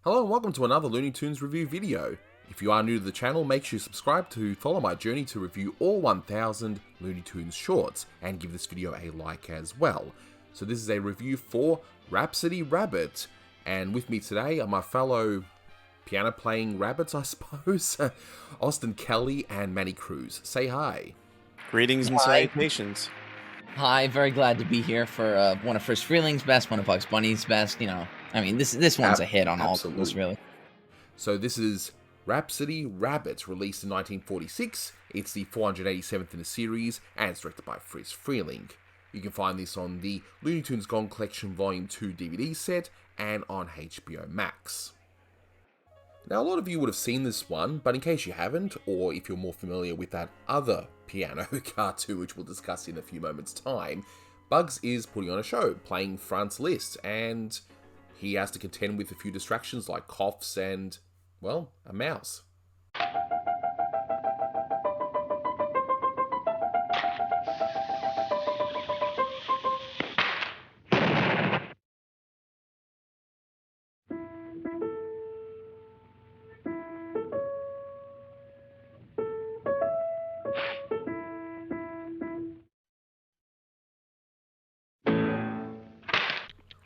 Hello and welcome to another Looney Tunes review video. If you are new to the channel, make sure you subscribe to follow my journey to review all 1000 Looney Tunes shorts, and give this video a like as well. So this is a review for Rhapsody Rabbit, and with me today are my fellow piano playing rabbits, I suppose, Austin Kelly and Manny Cruz. Say hi. Greetings and salutations. Hi, very glad to be here for one of Friz Freleng's best, one of Bugs Bunny's best. You know, I mean, this one's a hit on all of those, really. So this is Rhapsody Rabbit, released in 1946. It's the 487th in the series, and it's directed by Friz Freleng. You can find this on the Looney Tunes Gone Collection Volume 2 DVD set and on HBO Max. Now, a lot of you would have seen this one, but in case you haven't, or if you're more familiar with that other piano cartoon, which we'll discuss in a few moments' time, Bugs is putting on a show, playing Franz Liszt, and he has to contend with a few distractions like coughs and, well, a mouse.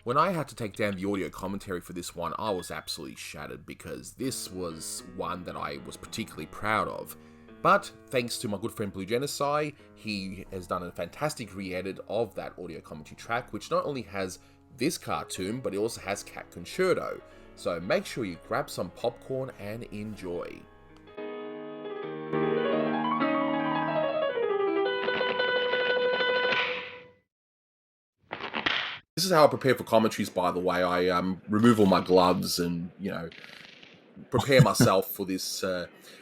When I had to take down the audio commentary for this one, I was absolutely shattered because this was one that I was particularly proud of. But thanks to my good friend Blue Genocide, he has done a fantastic re-edit of that audio commentary track, which not only has this cartoon, but it also has Cat Concerto. So make sure you grab some popcorn and enjoy. This is how I prepare for commentaries, by the way. I remove all my gloves and, you know, prepare myself for this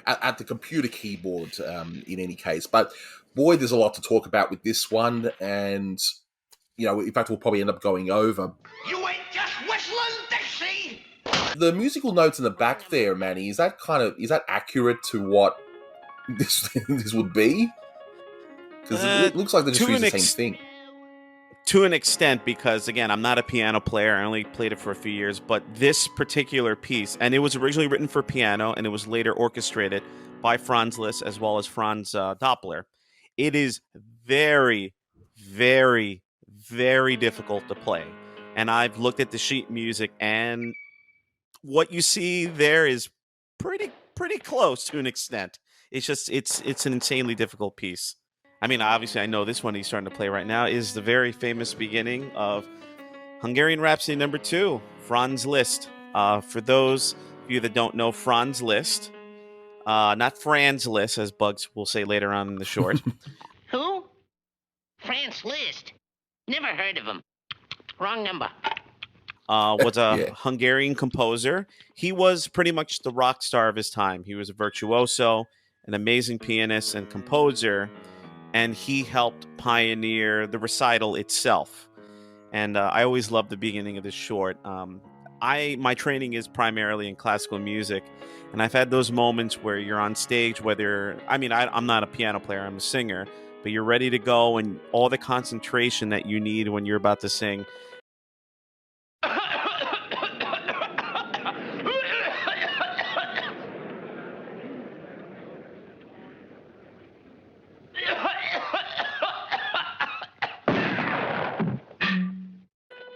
at the computer keyboard in any case. But, boy, there's a lot to talk about with this one. And, you know, in fact, we'll probably end up going over. You ain't just whistling Dixie! The musical notes in the back there, Manny, is that accurate to what this would be? Because it looks like they're just using the same thing. To an extent, because, again, I'm not a piano player. I only played it for a few years. But this particular piece, and it was originally written for piano, and it was later orchestrated by Franz Liszt as well as Franz Doppler. It is very, very, very difficult to play. And I've looked at the sheet music, and what you see there is pretty close to an extent. It's an insanely difficult piece. I mean, obviously, I know this one he's starting to play right now is the very famous beginning of Hungarian Rhapsody number 2, Franz Liszt. For those of you that don't know Franz Liszt, not Franz Liszt, as Bugs will say later on in the short. Who? Franz Liszt. Never heard of him. Wrong number. Was a Hungarian composer. He was pretty much the rock star of his time. He was a virtuoso, an amazing pianist and composer. And he helped pioneer the recital itself. And I always loved the beginning of this short. My training is primarily in classical music, and I've had those moments where you're on stage, I'm not a piano player, I'm a singer, but you're ready to go, and all the concentration that you need when you're about to sing.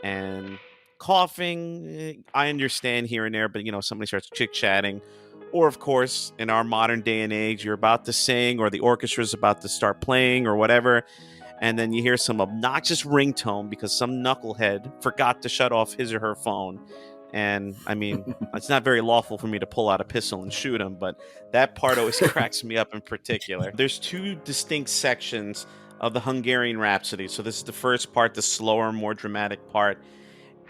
And coughing, I understand here and there, but, you know, somebody starts chit-chatting. Or, of course, in our modern day and age, you're about to sing or the orchestra's about to start playing or whatever, and then you hear some obnoxious ringtone because some knucklehead forgot to shut off his or her phone. And, I mean, it's not very lawful for me to pull out a pistol and shoot him, but that part always cracks me up in particular. There's two distinct sections of the Hungarian Rhapsody. So this is the first part, the slower, more dramatic part.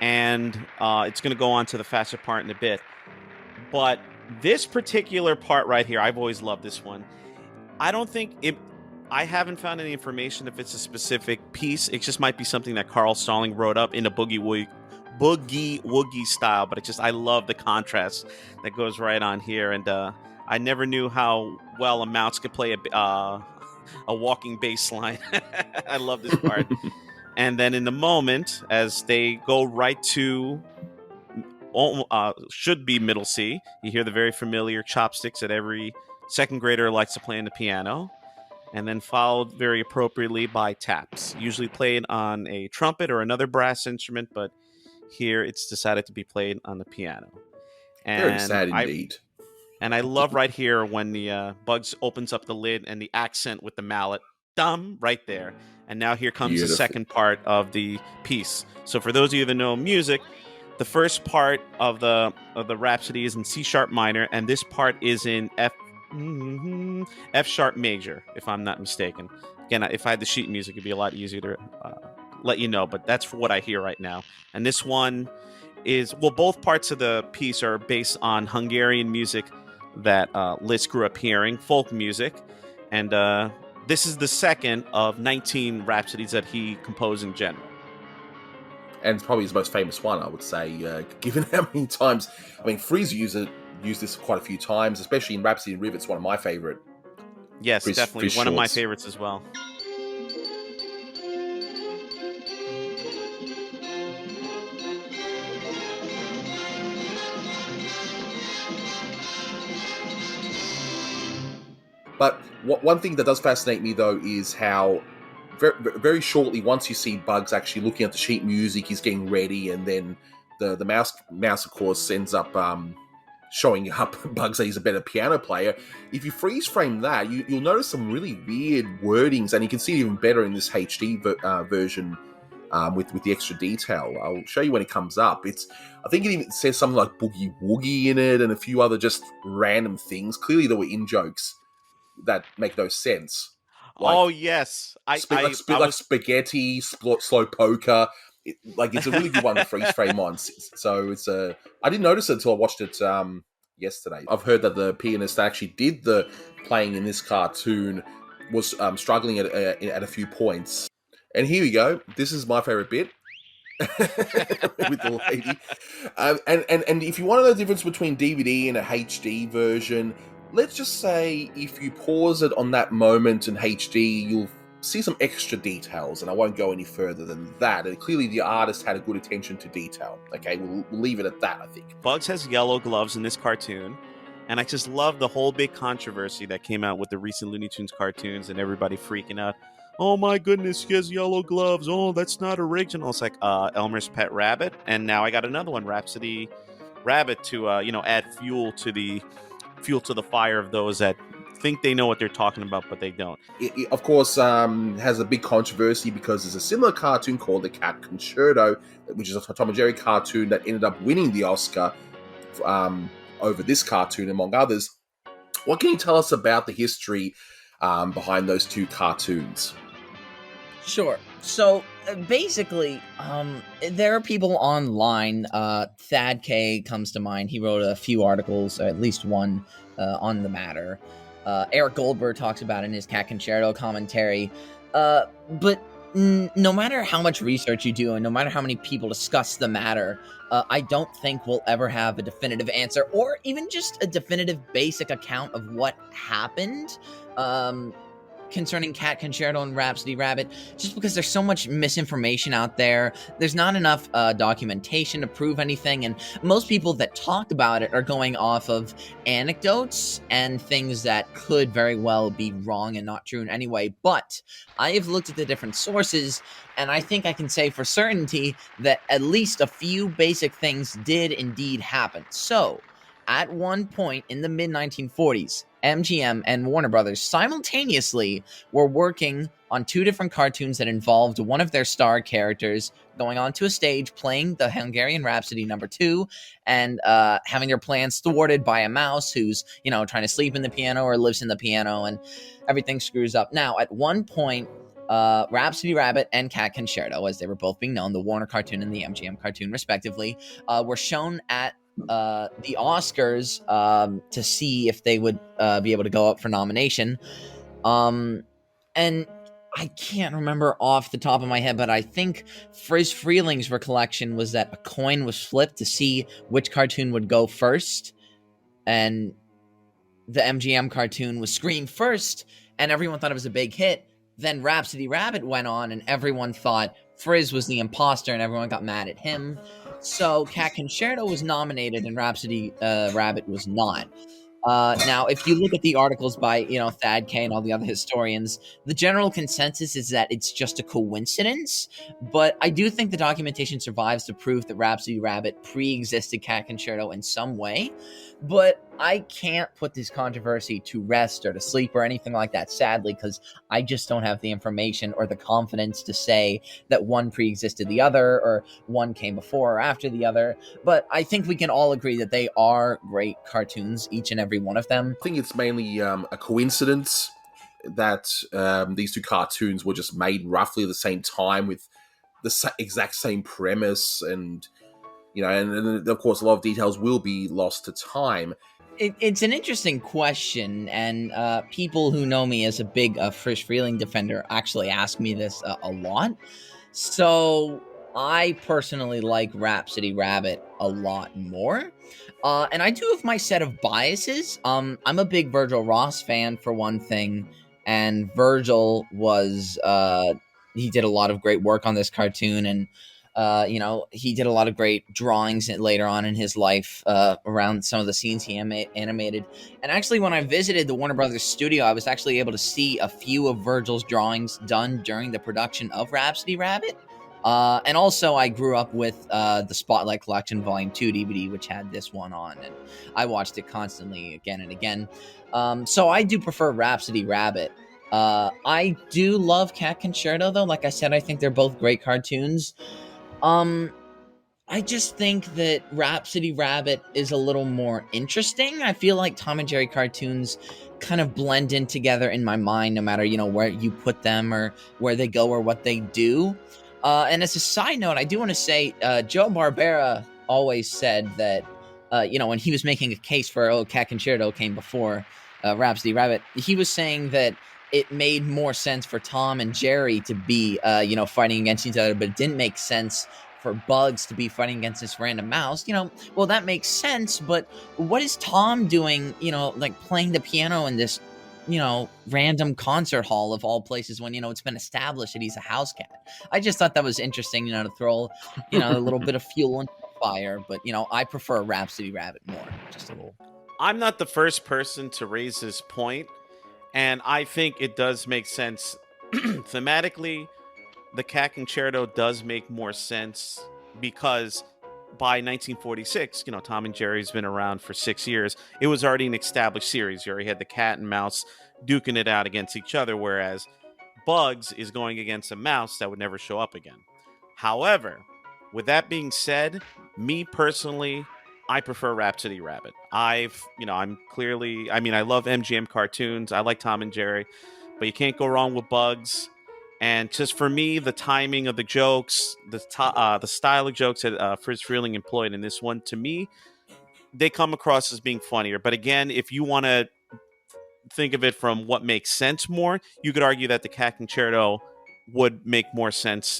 And it's going to go on to the faster part in a bit. But this particular part right here, I've always loved this one. I haven't found any information if it's a specific piece. It just might be something that Carl Stalling wrote up in a boogie woogie style. But I love the contrast that goes right on here. And I never knew how well a mouse could play a walking bass line. I love this part. And then in the moment, as they go right to should be middle C. You hear the very familiar chopsticks that every second grader likes to play on the piano, and then followed very appropriately by taps, usually played on a trumpet or another brass instrument, but here it's decided to be played on the piano. And Very sad indeed. I love right here when the Bugs opens up the lid and the accent with the mallet, dum, right there. And now here comes Beautiful. the second part of the piece. So for those of you that know music, the first part of the Rhapsody is in C sharp minor, and this part is in F sharp major, if I'm not mistaken. Again, if I had the sheet music, it'd be a lot easier to let you know, but that's what I hear right now. And this one is, well, both parts of the piece are based on Hungarian music that Liszt grew up hearing, folk music, and this is the second of 19 Rhapsodies that he composed in general. And it's probably his most famous one, I would say, given how many times. I mean, Friz used this quite a few times, especially in Rhapsody Rabbit. It's one of my favorite. Yes, definitely. Friz One of my shorts. favorites as well. But one thing that does fascinate me, though, is how very, very shortly, once you see Bugs actually looking at the sheet music, he's getting ready, and then the mouse, of course, ends up showing up Bugs that he's a better piano player. If you freeze frame that, you'll notice some really weird wordings, and you can see it even better in this HD version with the extra detail. I'll show you when it comes up. I think it even says something like boogie woogie in it, and a few other just random things. Clearly, there were in-jokes that make no sense. Oh yes, like spaghetti, slow poker. It's a really good one to freeze frame on. So I didn't notice it until I watched it yesterday. I've heard that the pianist that actually did the playing in this cartoon was struggling at a few points. And here we go. This is my favorite bit. With the lady. And if you want to know the difference between DVD and a HD version, let's just say if you pause it on that moment in HD, you'll see some extra details, and I won't go any further than that. And clearly the artist had a good attention to detail. Okay, we'll leave it at that, I think. Bugs has yellow gloves in this cartoon, and I just love the whole big controversy that came out with the recent Looney Tunes cartoons and everybody freaking out. Oh my goodness, he has yellow gloves. Oh, that's not original. It's like Elmer's Pet Rabbit, and now I got another one, Rhapsody Rabbit, to add fuel to the fire of those that think they know what they're talking about, but they don't. It of course, has a big controversy because there's a similar cartoon called the Cat Concerto, which is a Tom and Jerry cartoon that ended up winning the Oscar over this cartoon, among others. What can you tell us about the history behind those two cartoons? Sure. So basically, there are people online. Thad K comes to mind. He wrote a few articles, or at least one, on the matter. Eric Goldberg talks about it in his Cat Concerto commentary. But no matter how much research you do, and no matter how many people discuss the matter, I don't think we'll ever have a definitive answer, or even just a definitive basic account of what happened concerning Cat Concerto and Rhapsody Rabbit, just because there's so much misinformation out there. There's not enough documentation to prove anything, and most people that talk about it are going off of anecdotes and things that could very well be wrong and not true in any way. But I have looked at the different sources, and I think I can say for certainty that at least a few basic things did indeed happen. So, at one point in the mid-1940s, MGM and Warner Brothers simultaneously were working on two different cartoons that involved one of their star characters going onto a stage playing the Hungarian Rhapsody No. 2 and having their plans thwarted by a mouse who's, trying to sleep in the piano or lives in the piano, and everything screws up. Now, at one point, Rhapsody Rabbit and Cat Concerto, as they were both being known, the Warner cartoon and the MGM cartoon respectively, were shown at the Oscars to see if they would be able to go up for nomination. And I can't remember off the top of my head, but I think Friz Freleng's recollection was that a coin was flipped to see which cartoon would go first, and the MGM cartoon was screened first, and everyone thought it was a big hit. Then Rhapsody Rabbit went on, and everyone thought Friz was the imposter, and everyone got mad at him. So Cat Concerto was nominated and Rhapsody Rabbit was not. Now, if you look at the articles by, Thad K and all the other historians, the general consensus is that it's just a coincidence. But I do think the documentation survives to prove that Rhapsody Rabbit pre-existed Cat Concerto in some way. But I can't put this controversy to rest or to sleep or anything like that, sadly, because I just don't have the information or the confidence to say that one pre-existed the other or one came before or after the other. But I think we can all agree that they are great cartoons, each and every one of them. I think it's mainly a coincidence that these two cartoons were just made roughly at the same time with the exact same premise, and and of course a lot of details will be lost to time. It's an interesting question, and people who know me as a big Friz Freleng defender actually ask me this a lot. So I personally like Rhapsody Rabbit a lot more. And I do have my set of biases. I'm a big Virgil Ross fan, for one thing, and Virgil was he did a lot of great work on this cartoon, and he did a lot of great drawings later on in his life around some of the scenes he animated. And actually, when I visited the Warner Brothers studio, I was actually able to see a few of Virgil's drawings done during the production of Rhapsody Rabbit. And also, I grew up with the Spotlight Collection Volume 2 DVD, which had this one on, and I watched it constantly again and again. So I do prefer Rhapsody Rabbit. I do love Cat Concerto, though. Like I said, I think they're both great cartoons. I just think that Rhapsody Rabbit is a little more interesting. I feel like Tom and Jerry cartoons kind of blend in together in my mind, no matter, where you put them or where they go or what they do. And as a side note, I do want to say, Joe Barbera always said that, when he was making a case for, Cat Concerto came before Rhapsody Rabbit, he was saying that it made more sense for Tom and Jerry to be, fighting against each other, but it didn't make sense for Bugs to be fighting against this random mouse. Well, that makes sense, but what is Tom doing, like playing the piano in this, random concert hall of all places when, it's been established that he's a house cat? I just thought that was interesting, to throw, a little bit of fuel into the fire, but, I prefer Rhapsody Rabbit more, just a little. I'm not the first person to raise this point, and I think it does make sense thematically. The Cat Concerto does make more sense because by 1946, Tom and Jerry's been around for 6 years. It was already an established series. You already had the cat and mouse duking it out against each other, whereas Bugs is going against a mouse that would never show up again. However, with that being said, me personally, I prefer Rhapsody Rabbit. I love MGM cartoons. I like Tom and Jerry, but you can't go wrong with Bugs. And just for me, the timing of the jokes, the style of jokes that Friz Freleng employed in this one, to me, they come across as being funnier. But again, if you want to think of it from what makes sense more, you could argue that the Cat Concerto would make more sense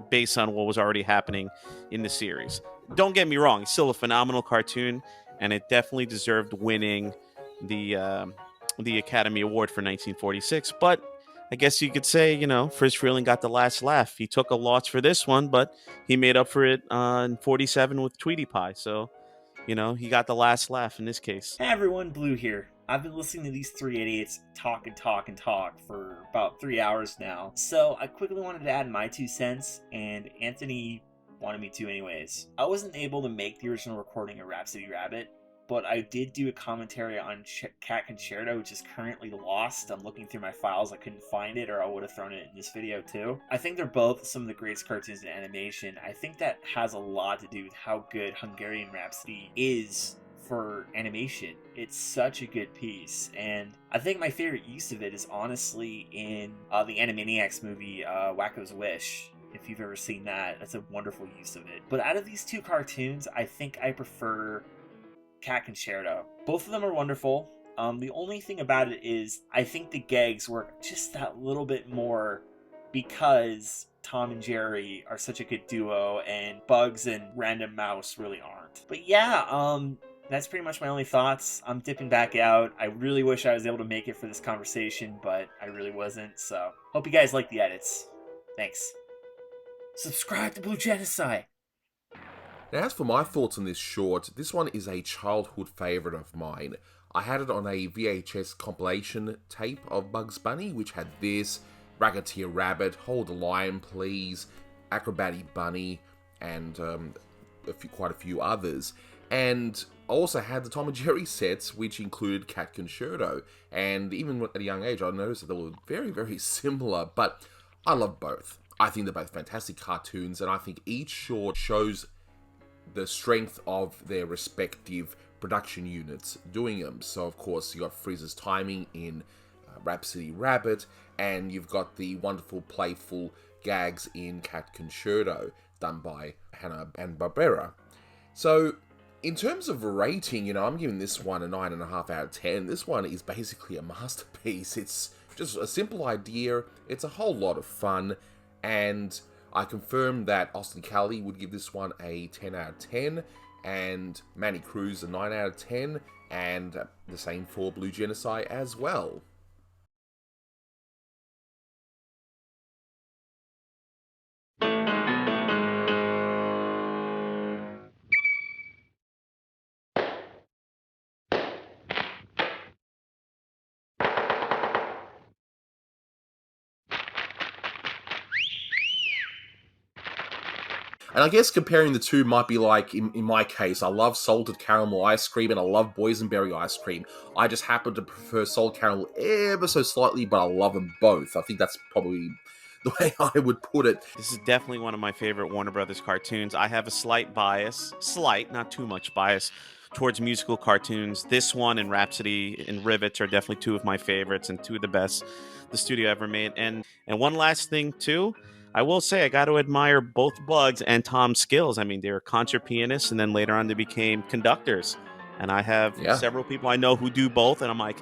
based on what was already happening in the series. Don't get me wrong, it's still a phenomenal cartoon, and it definitely deserved winning the Academy Award for 1946. But I guess you could say, Friz Freleng got the last laugh. He took a loss for this one, but he made up for it in 47 with Tweety Pie. So, he got the last laugh in this case. Hey everyone, Blue here. I've been listening to these three idiots talk and talk and talk for about 3 hours now. So I quickly wanted to add my 2 cents, and Anthony wanted me to anyways. I wasn't able to make the original recording of Rhapsody Rabbit, but I did do a commentary on Cat Concerto, which is currently lost. I'm looking through my files, I couldn't find it, or I would have thrown it in this video too. I think they're both some of the greatest cartoons in animation. I think that has a lot to do with how good Hungarian Rhapsody is for animation. It's such a good piece, and I think my favorite use of it is honestly in the Animaniacs movie, Wacko's Wish. If you've ever seen that, that's a wonderful use of it. But out of these two cartoons, I think I prefer Cat Concerto. Both of them are wonderful. The only thing about it is I think the gags work just that little bit more because Tom and Jerry are such a good duo and Bugs and Random Mouse really aren't. But yeah, that's pretty much my only thoughts. I'm dipping back out. I really wish I was able to make it for this conversation, but I really wasn't. So hope you guys like the edits. Thanks. Subscribe to Blue Genocide. Now, as for my thoughts on this short, this one is a childhood favourite of mine. I had it on a VHS compilation tape of Bugs Bunny, which had this, Racketeer Rabbit, Hold the Line Please, Acrobatic Bunny, and quite a few others. And I also had the Tom and Jerry sets, which included Cat Concerto. And even at a young age, I noticed that they were very, very similar, but I love both. I think they're both fantastic cartoons, and I think each short shows the strength of their respective production units doing them. So, of course, you got Friz's timing in Rhapsody Rabbit, and you've got the wonderful, playful gags in Cat Concerto, done by Hanna-Barbera. So, in terms of rating, I'm giving this one a 9.5 out of 10. This one is basically a masterpiece. It's just a simple idea, it's a whole lot of fun, and I confirmed that Austin Kelly would give this one a 10 out of 10, and Manny Cruz a 9 out of 10, and the same for Blue Genocide as well. And I guess comparing the two might be like, in my case, I love salted caramel ice cream and I love boysenberry ice cream. I just happen to prefer salted caramel ever so slightly, but I love them both. I think that's probably the way I would put it. This is definitely one of my favorite Warner Brothers cartoons. I have a slight, not too much bias, towards musical cartoons. This one and Rhapsody and Rivets are definitely two of my favorites and two of the best the studio ever made. And one last thing, too. I will say I got to admire both Bugs and Tom's skills. I mean, they were concert pianists, and then later on they became conductors. And I have several people I know who do both, and I'm like,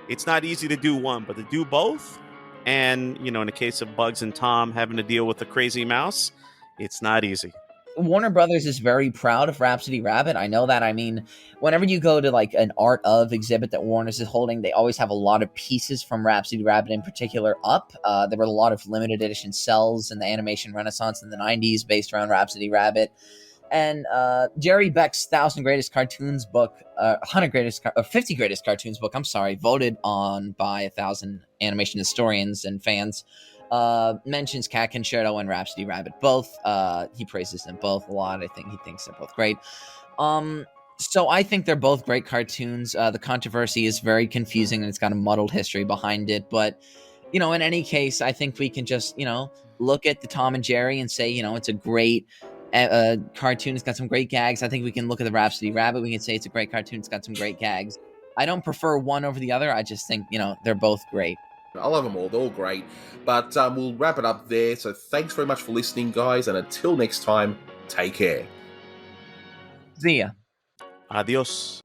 it's not easy to do one, but to do both, and, in the case of Bugs and Tom having to deal with the crazy mouse, it's not easy. Warner Brothers is very proud of Rhapsody Rabbit. I know that. I mean, whenever you go to like an art of exhibit that Warner's is holding, they always have a lot of pieces from Rhapsody Rabbit in particular up. There were a lot of limited edition cells in the animation renaissance in the 90s based around Rhapsody Rabbit. And Jerry Beck's 1,000 Greatest Cartoons book, 50 Greatest Cartoons book, voted on by 1,000 animation historians and fans, mentions Cat Concerto and Rhapsody Rabbit both. He praises them both a lot. I think he thinks they're both great. So I think they're both great cartoons. The controversy is very confusing and it's got a muddled history behind it. But, in any case, I think we can just, look at the Tom and Jerry and say, it's a great cartoon. It's got some great gags. I think we can look at the Rhapsody Rabbit. We can say it's a great cartoon. It's got some great gags. I don't prefer one over the other. I just think, they're both great. I love them all. They're all great. But we'll wrap it up there. So thanks very much for listening, guys. And until next time, take care. See ya. Adios.